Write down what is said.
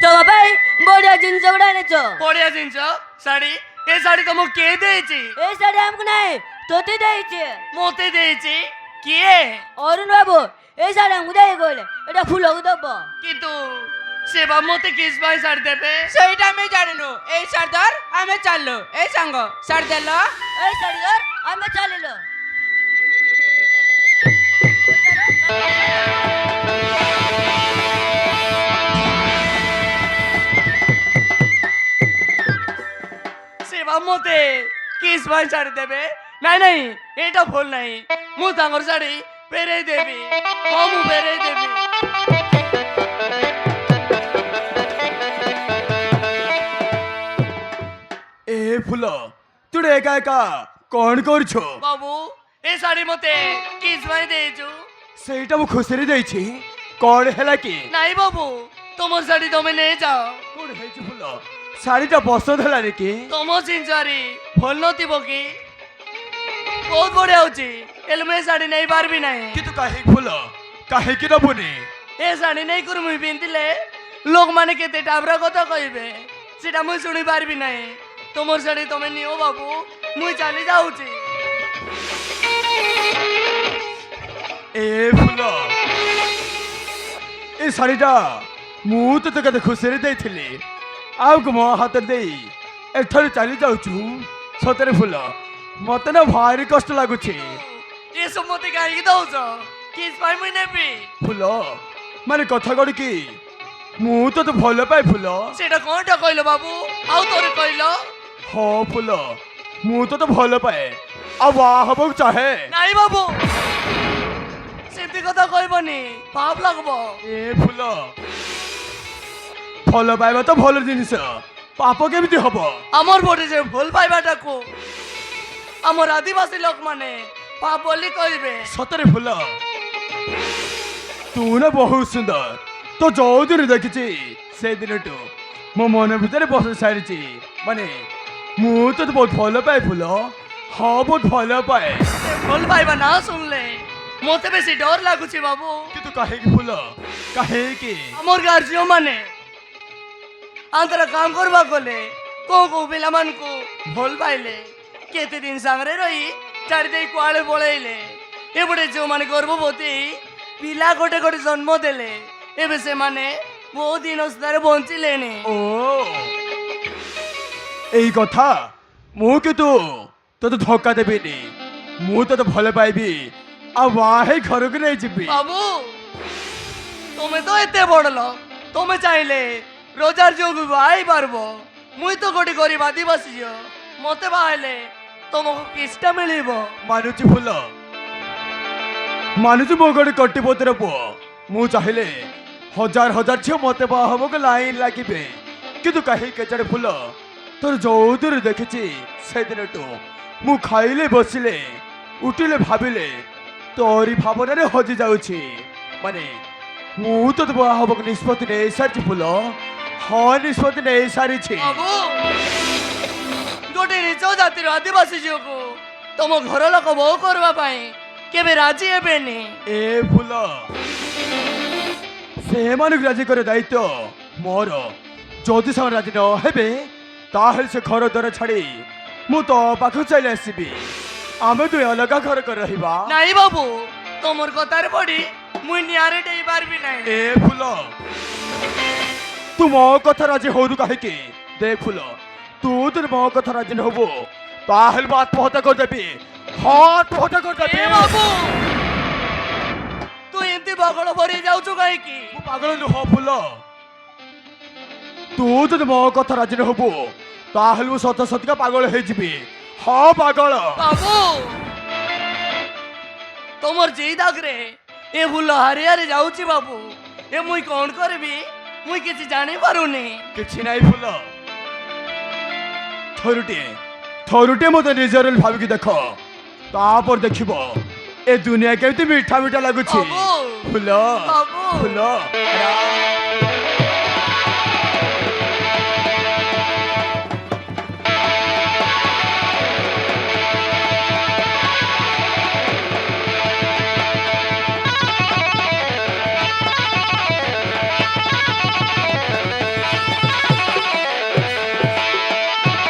ତମ ପାଇଁ ବଢିଆ ଜିନିଷ ଗୁଡା ଆଣିଛ। ବଢିଆ ଜିନିଷ ଶାଢୀ। ଏ ଶାଢୀ ତମକୁ କିଏ ଦେଇଛି? এই শাড়ি আমাকে নাই তোতে দিয়েছে। মতে ଦେଇଛି। କିଏ? অরুণ বাবু এই শাড়ি আমাকে দেই কইলে এটা ফুলকে দেব। কিন্তু সে বা মতে কিস ପାଇଁ ଶାଢୀ ଦେବେ? ସେଇଟା ଆମେ ଜାଣିନୁ। ଏଇ ସର୍ଦାର ଆମେ ଚାଲିଲୁ। ଏଇ ସାଙ୍ଗ ସାର ଦେଲ। এই শাড়ি ধর আমি চালিলো। সে বা মতে কিস ପାଇଁ ଶାଢୀ ଦେବେ? ନାଇଁ ନାଇଁ ଏଇଟା ଭୁଲ ନାହିଁ। ମୁଁ ତାଙ୍କର ଶାଢୀ ଫେରେଇ ଦେବି। ହଁ ମୁଁ ଫେରେଇ ଦେବି। ए फुल तू एका एका कौन करछ? ବାବୁ ଏ ଶାଢୀ ମତେ କିସ୍ ପାଇଁ ଦେଇଛୁ? ସେଇଟା ମୁଁ ଖୁସିରେ ଦେଇଛି। କଣ ହେଲା କି? ନାଇଁ ବାବୁ ତମ ଶାଢୀ ତମେ ନେଇଯାଅ। କଣ ହେଇଛି ଫୁଲ? ଶାଢୀଟା ପସନ୍ଦ ହେଲାନି କି? ତମ ଜିନିଷରେ ଭଲ ନଥିବ କି? ବହୁତ ବଢିଆ ହଉଛି ହେଲେ ମୁଁ ଏ ଶାଢୀ ନେଇ ପାରିବି ନାହିଁ। କିନ୍ତୁ କାହିଁକି ଫୁଲ? କାହିଁକି ନବୁନି? ଏ ଶାଢୀ ନେଇକରି ମୁଇଁ ପିନ୍ଧିଲେ ଲୋକମାନେ କେତେ ଟାବରା କଥା କହିବେ ସେଟା ମୁଁ ଶୁଣି ପାରିବି ନାହିଁ। ତମର ଶାଢୀ ତମେ ନିଅ ବାବୁ ମୁଇଁ ଚାଲି ଯାଉଛି। ଏ ଫୁଲ ଏ ଶାଢୀଟା ମୁଁ ତତେ କେତେ ଖୁସିରେ ଦେଇଥିଲି ଆଉ ମୋ ହାତରେ ଦେଇ ଏଠାରୁ ଚାଲି ଯାଉଛୁ। ସତରେ ଫୁଲ ମତେ ନା ଭାରି କଷ୍ଟ ଲାଗୁଛି। ଏସବୁ ମତେ କାହିଁକି ଦଉଛ? କିସ୍ ପାଇଁ ମୁଇଁ ନେବି? ଫୁଲ ମାନେ କଥା କଣ କି ମୁଁ ତତେ ଭଲ ପାଏ ଫୁଲ। ସେଟା କଣଟା କହିଲ ବାବୁ? ଆଉ ଥରେ କହିଲ। ହଁ ଫୁଲ ମୁଁ ତତେ ଭଲ ପାଏ ଆଉ ବାହା ହବାକୁ ଚାହେଁ। ନାଇଁ ବାବୁ ସେମିତି କଥା କହିବନି ପାପ ଲାଗବ। ଏ ଫୁଲ ଭଲ ପାଇବା ତ ଭଲ ଜିନିଷ ପାପ କେମିତି ହବ? আমার পটে যে ভুল পাইবাটাকু আমার আদিবাসী লোক মানে পাপ বলি কইবে। ସତରେ ଫୁଲ ତୁ ନା ବହୁତ ସୁନ୍ଦର। ତ ଯୋଉଦିନ ଦେଖିଛି ସେଦିନଠୁ ମୋ ମନ ଭିତରେ ବସି ସାରିଛି। ମାନେ ମୁଁ ତତେ ବହୁତ ଭଲ ପାଏ ଫୁଲ। ହଁ ବହୁତ ଭଲ ପାଏ। ভুল পাইবা না শুনলে মতে বেশি ডর লাগুছি বাবু। କିନ୍ତୁ কাହିଁକି ଫୁଲ? କାହିଁକି? আমার গার্জিয়ন মানে আন্তরা কাম করবা গলে কোউ পিলামানকু ভুল পাইলে কেতে দিন সাংরে রহি চারিদিকে কুয়াড়ে পড়াইলে এপটে যে গর্ভবতী পিলা গোটে গোটে জন্ম দেলে এবে সে বহু দিন অস্তারে বঞ্চিলেনি। ଓ ଏଇ କଥା ମୁଁ କିନ୍ତୁ ତତେ ଧୋକା ଦେବିନି। ମୁଁ ତତେ ଭଲ ପାଇବି ଆଉ ବାହା ହେଇ ଘରକୁ ନେଇଯିବି। বাবু তুমি তো এতে বড় লোক তুমি চাইলে রোজার যোগ বাই পারবো। মুই তো গোটি গরিব আদিবাসী ঝিও মতে বাহাইলে তোমাকে কিসটা মিলিব? ମାନୁଛି ଫୁଲ ମାନୁଛି ମୋ ଗୋଟେ କୋଟିପତିର ପୁଅ। ମୁଁ ଚାହିଁଲେ ହଜାର ହଜାର ଝିଅ ମତେ ବାହା ହବାକୁ ଲାଇନ ଲାଗିବେ। କିନ୍ତୁ କାହିଁକି କେଜାଣି ଫୁଲ ତୋର ଯୋଉଦିନ ଦେଖିଛି ସେଦିନଠୁ ମୁଁ ଖାଇଲେ ବସିଲେ ଉଠିଲେ ଭାବିଲେ ତୋରି ଭାବନାରେ ହଜି ଯାଉଛି। ମାନେ ମୁଁ ତୋତେ ବାହା ହବାକୁ ନିଷ୍ପତ୍ତି ନେଇସାରିଛି ଫୁଲ। ହଁ ନିଷ୍ପତ୍ତି ନେଇସାରିଛି। বাবু গোটে নিচ জাতির আদিবাসী ঝিওকু তোম ঘর লোক বউ করবা পাই কেবে রাজি হেবেনি। ଏ ଫୁଲ ସେମାନଙ୍କୁ ରାଜି କରିବା ଦାୟିତ୍ୱ ମୋର। ଯଦି ସେମାନେ ରାଜି ନ ହେବେ ତାହେଲେ ସେ ଘର ଦ୍ୱାର ଛାଡ଼ି ମୁଁ ତୋ ପାଖକୁ ଚାଲି ଆସିବି। ଆମେ ଦୁଇ ଅଲଗା ଘର କରି ରହିବା। নাই বাবু তোমার কথার পড়ি মুই নিয়ারে দেই পারবি নাই। ଏ ଫୁଲ ତୁ ମୋ କଥା ରାଜି ହଉନୁ କାହିଁକି? ଦେଖ ଫୁଲ ତୁ ଯଦି ମୋ କଥା ରାଜି ନ ହବୁ ତାହେଲେ ମୁଁ ଆତ୍ମହତ୍ୟା କରିଦେବି। ହଁ ଆତ୍ମହତ୍ୟା এ କରିଦେବି। বাবু তুই এমতি বগল ভরি যাউছু কাইকি? ମୁଁ ପାଗଳ ନୁହଁ ଫୁଲ। ତୁ ଯଦି ମୋ କଥା ରାଜି ନ ହବୁ ତାହେଲେ ମୁଁ ସତ ସତିକା ପାଗଳ ହେଇଯିବି। ହଁ ପାଗଳ। বাবু তোমার যেই দাগরে এ ভুল হারে হারে যাউছি বাবু এ মুই কোন করবি মুই কিছু জানি পারুনি। କିଛି ନାହିଁ ଫୁଲ ଥରୁଟିଏ ମୋତେ ନିଜର ଭାବିକି ଦେଖ ତାପରେ ଦେଖିବ ଏ ଦୁନିଆ କେମିତି ମିଠା ମିଠା ଲାଗୁଛି। ବାବୁ ଫୁଲ ବାବୁ ଫୁଲ